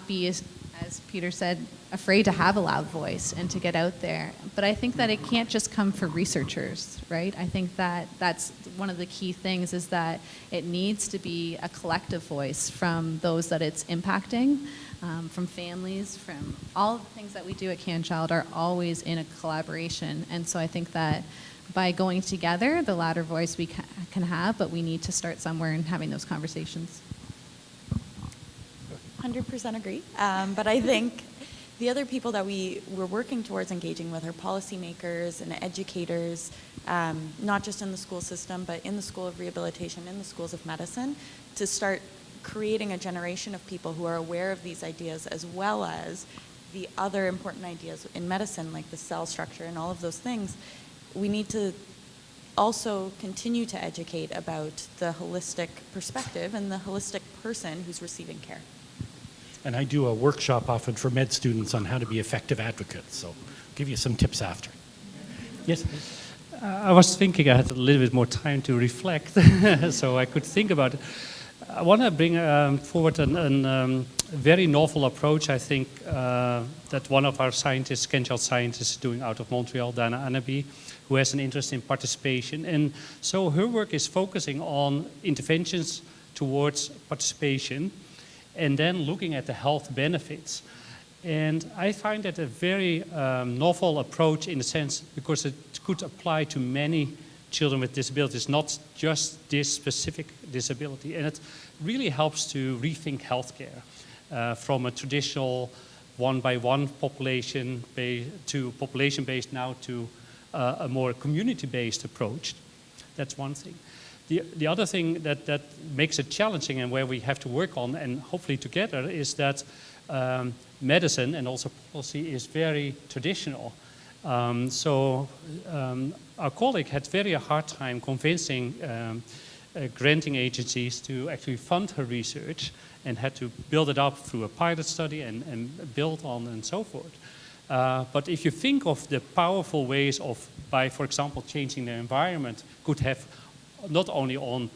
be, as Peter said, afraid to have a loud voice and to get out there. But I think that it can't just come for researchers, right? I think that that's one of the key things, is that it needs to be a collective voice from those that it's impacting, from families, from all the things that we do at CanChild are always in a collaboration. And so I think that by going together, the louder voice we can have, but we need to start somewhere in having those conversations. 100% agree. But I think the other people that we're working towards engaging with are policymakers and educators, not just in the school system, but in the School of Rehabilitation, in the schools of medicine, to start creating a generation of people who are aware of these ideas, as well as the other important ideas in medicine, like the cell structure and all of those things. We need to also continue to educate about the holistic perspective and the holistic person who's receiving care. And I do a workshop often for med students on how to be effective advocates, so I'll give you some tips after. Yes? I was thinking I had a little bit more time to reflect, so I could think about it. I want to bring forward a very novel approach, I think, that one of our scientists, CanChild scientists, is doing out of Montreal, Dana Anaby, who has an interest in participation. And so her work is focusing on interventions towards participation and then looking at the health benefits. And I find that a very novel approach in a sense because it could apply to many children with disabilities, not just this specific disability. And it really helps to rethink healthcare from a traditional one-by-one population to population-based now to a more community-based approach. That's one thing. The other thing that makes it challenging and where we have to work on, and hopefully together, is that medicine and also policy is very traditional. Our colleague had very hard time convincing granting agencies to actually fund her research and had to build it up through a pilot study and build on and so forth. But if you think of the powerful ways of, by, for example, changing the environment, could have not only on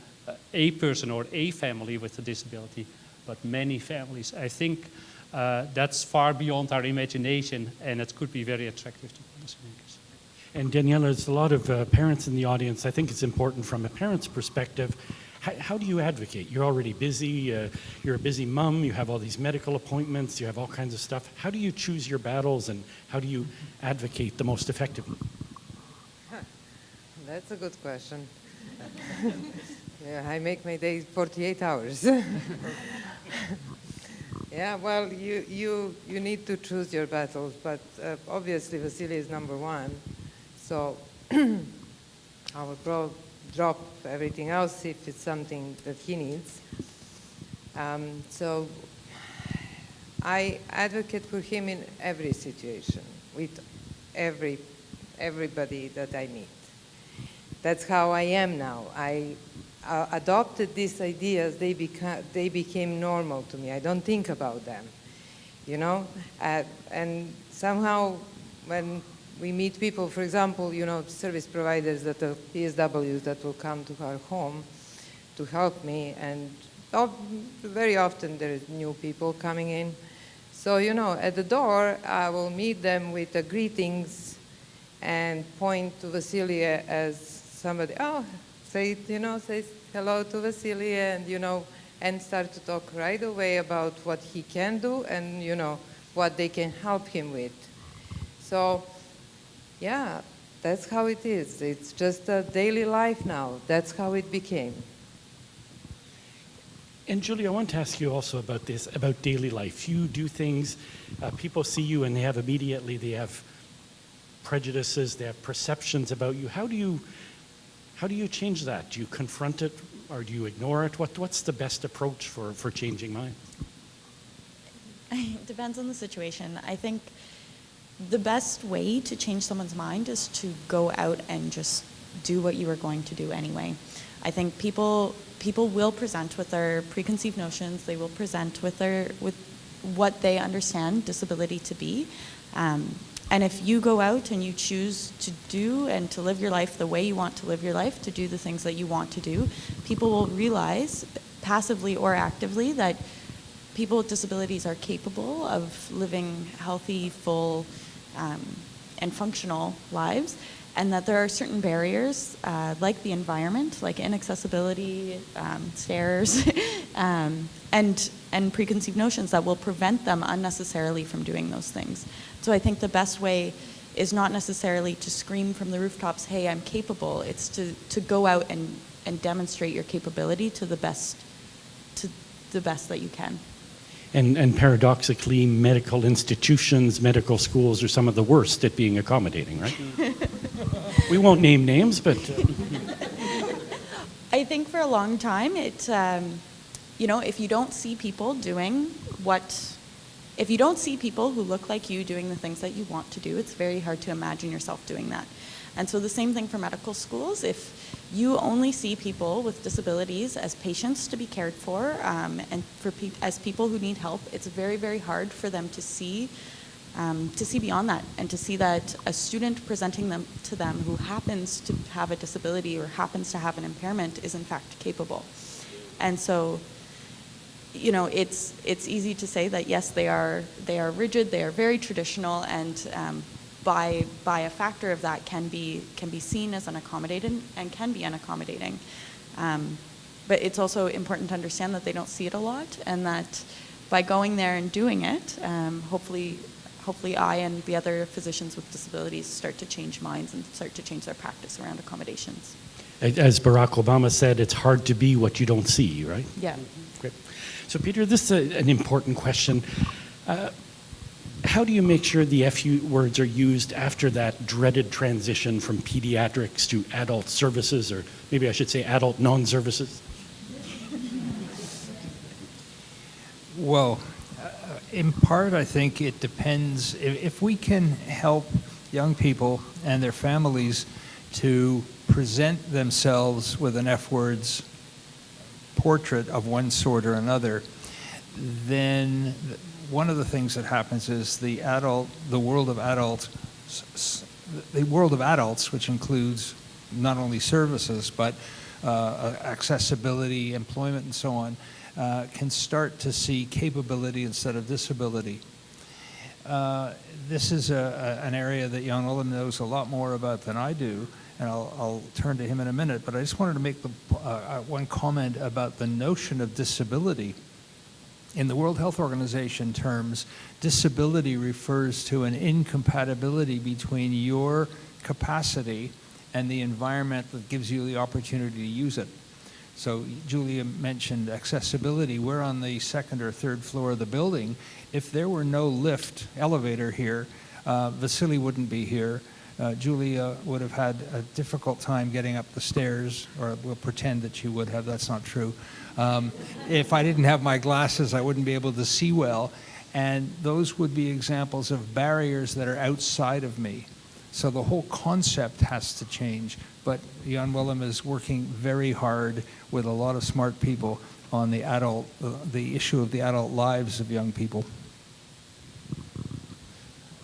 a person or a family with a disability, but many families. I think that's far beyond our imagination, and it could be very attractive to policymakers. And Daniela, there's a lot of parents in the audience. I think it's important from a parent's perspective. How do you advocate? You're already busy. You're a busy mom. You have all these medical appointments. You have all kinds of stuff. How do you choose your battles, and how do you advocate the most effectively? That's a good question. Yeah, I make my day 48 hours. Yeah, well, you need to choose your battles, but obviously Vasily is number one. So I will drop everything else if it's something that he needs. So I advocate for him in every situation, with everybody that I meet. That's how I am now. I adopted these ideas. They became normal to me. I don't think about them, you know? And somehow when we meet people, for example, you know, service providers that are PSWs that will come to our home to help me, and very often there is new people coming in. So, you know, at the door, I will meet them with the greetings and point to Vasily as somebody, say hello to Vasily, and, you know, and start to talk right away about what he can do and, you know, what they can help him with. So, yeah, that's how it is. It's just a daily life now. That's how it became. And Julie, I want to ask you also about this, about daily life. You do things, people see you and they have prejudices, they have perceptions about you. How do you change that? Do you confront it or do you ignore it? What's the best approach for changing minds? It depends on the situation. I think the best way to change someone's mind is to go out and just do what you are going to do anyway. I think people will present with their preconceived notions. They will present with what they understand disability to be. And if you go out and you choose to do and to live your life the way you want to live your life, to do the things that you want to do, people will realize, passively or actively, that people with disabilities are capable of living healthy, full, and functional lives, and that there are certain barriers, like the environment, like inaccessibility, stairs, and preconceived notions that will prevent them unnecessarily from doing those things. So I think the best way is not necessarily to scream from the rooftops, hey, I'm capable. It's to go out and demonstrate your capability to the best that you can. And paradoxically, medical institutions, medical schools are some of the worst at being accommodating, right? We won't name names, but... I think for a long time, if you don't see people if you don't see people who look like you doing the things that you want to do, it's very hard to imagine yourself doing that. And so the same thing for medical schools. If you only see people with disabilities as patients to be cared for, and as people who need help, it's very, very hard for them to see to see beyond that and to see that a student presenting them to them who happens to have a disability or happens to have an impairment is in fact capable. And so, you know, it's easy to say that yes, they are rigid, they are very traditional, and by a factor of that can be seen as unaccommodating and can be unaccommodating. But it's also important to understand that they don't see it a lot, and that by going there and doing it, hopefully I and the other physicians with disabilities start to change minds and start to change their practice around accommodations. As Barack Obama said, it's hard to be what you don't see, right? Yeah. Great. So Peter, this is an important question. How do you make sure the FU words are used after that dreaded transition from pediatrics to adult services, or maybe I should say adult non-services? Well, in part, I think it depends. If we can help young people and their families to present themselves with an F-words portrait of one sort or another, then one of the things that happens is the world of adults, which includes not only services but accessibility, employment, and so on, can start to see capability instead of disability. This is an area that Jan Willem knows a lot more about than I do, and I'll turn to him in a minute, but I just wanted to make one comment about the notion of disability. In the World Health Organization terms, disability refers to an incompatibility between your capacity and the environment that gives you the opportunity to use it. So Julia mentioned accessibility. We're on the second or third floor of the building. If there were no elevator here, Vasily wouldn't be here. Julia would have had a difficult time getting up the stairs, or we'll pretend that she would have. That's not true. If I didn't have my glasses, I wouldn't be able to see well. And those would be examples of barriers that are outside of me. So the whole concept has to change. But Jan Willem is working very hard with a lot of smart people on the issue of the adult lives of young people.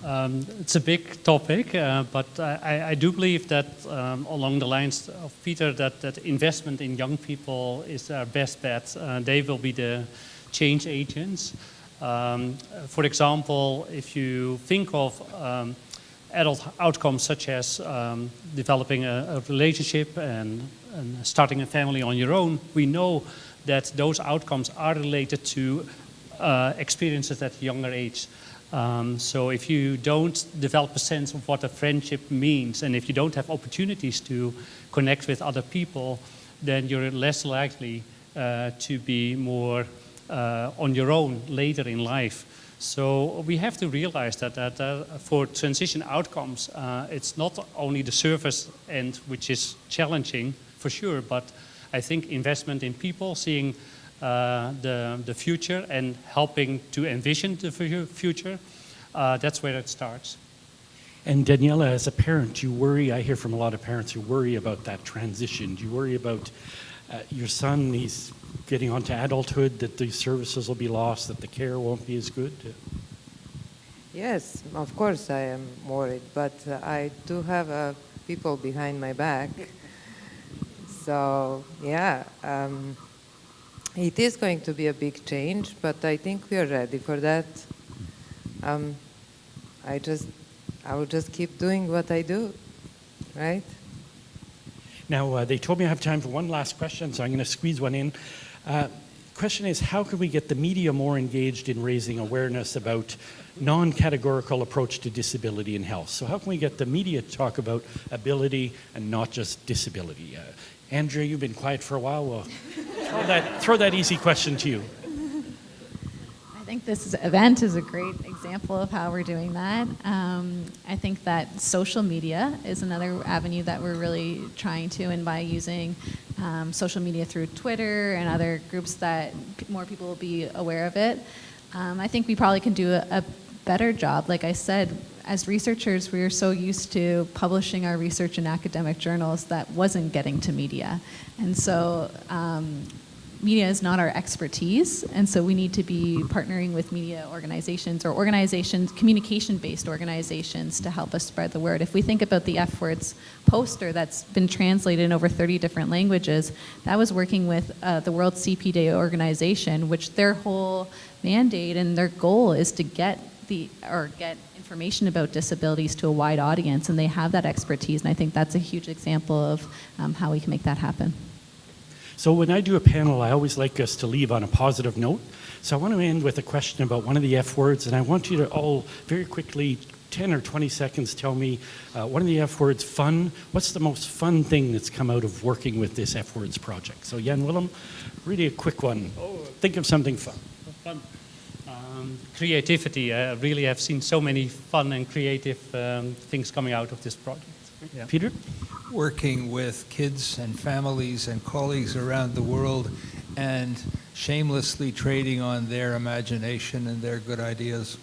It's a big topic, but I do believe that along the lines of Peter, that investment in young people is our best bet. They will be the change agents. For example, if you think of adult outcomes such as developing a relationship and starting a family on your own, we know that those outcomes are related to experiences at a younger age. So if you don't develop a sense of what a friendship means, and if you don't have opportunities to connect with other people, then you're less likely to be more on your own later in life. So we have to realize that for transition outcomes, it's not only the service end which is challenging for sure, but I think investment in people, seeing the future and helping to envision the future, that's where it starts. And Daniela, as a parent, you worry, I hear from a lot of parents who worry about that transition. Do you worry about your son, he's getting onto adulthood, that the services will be lost, that the care won't be as good? Yes, of course I am worried, but I do have people behind my back. So, yeah, it is going to be a big change, but I think we are ready for that. I will just keep doing what I do, right? Now, they told me I have time for one last question, so I'm going to squeeze one in. Question is, how can we get the media more engaged in raising awareness about non-categorical approach to disability and health? So how can we get the media to talk about ability and not just disability? Andrea, you've been quiet for a while. Well, throw that easy question to you. I think this event is a great example of how we're doing that. I think that social media is another avenue that we're really trying to, and by using social media through Twitter and other groups that more people will be aware of it. I think we probably can do a better job. Like I said, as researchers, we are so used to publishing our research in academic journals that wasn't getting to media. And so media is not our expertise, and so we need to be partnering with media organizations or organizations, communication-based organizations, to help us spread the word. If we think about the F Words poster that's been translated in over 30 different languages, that was working with the World CP Day organization, which their whole mandate and their goal is to get information about disabilities to a wide audience, and they have that expertise, and I think that's a huge example of how we can make that happen. So when I do a panel, I always like us to leave on a positive note. So I want to end with a question about one of the F words, and I want you to all very quickly, 10 or 20 seconds, tell me one of the F words, fun. What's the most fun thing that's come out of working with this F words project? So Jan Willem, really a quick one. Think of something fun. Fun. Creativity. I really have seen so many fun and creative things coming out of this project. Yeah. Peter? Working with kids and families and colleagues around the world and shamelessly trading on their imagination and their good ideas.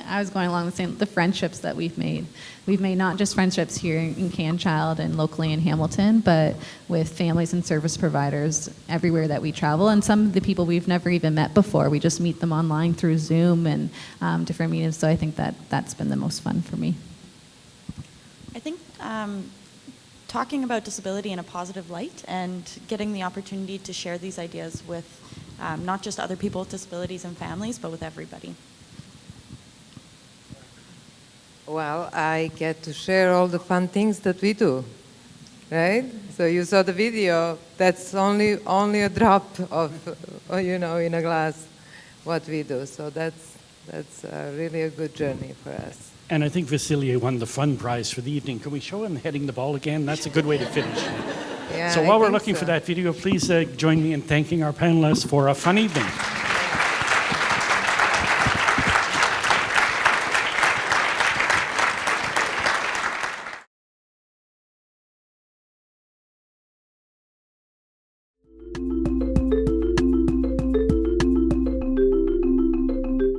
I was going along the friendships that we've made. We've made not just friendships here in CanChild and locally in Hamilton, but with families and service providers everywhere that we travel, and some of the people we've never even met before. We just meet them online through Zoom and different meetings, so I think that's been the most fun for me. I think talking about disability in a positive light and getting the opportunity to share these ideas with not just other people with disabilities and families, but with everybody. Well, I get to share all the fun things that we do, right? So you saw the video. That's only a drop of, in a glass, what we do. So that's really a good journey for us. And I think Vasilia won the fun prize for the evening. Can we show him heading the ball again? That's a good way to finish. Yeah, so while we're looking for that video, please join me in thanking our panelists for a fun evening.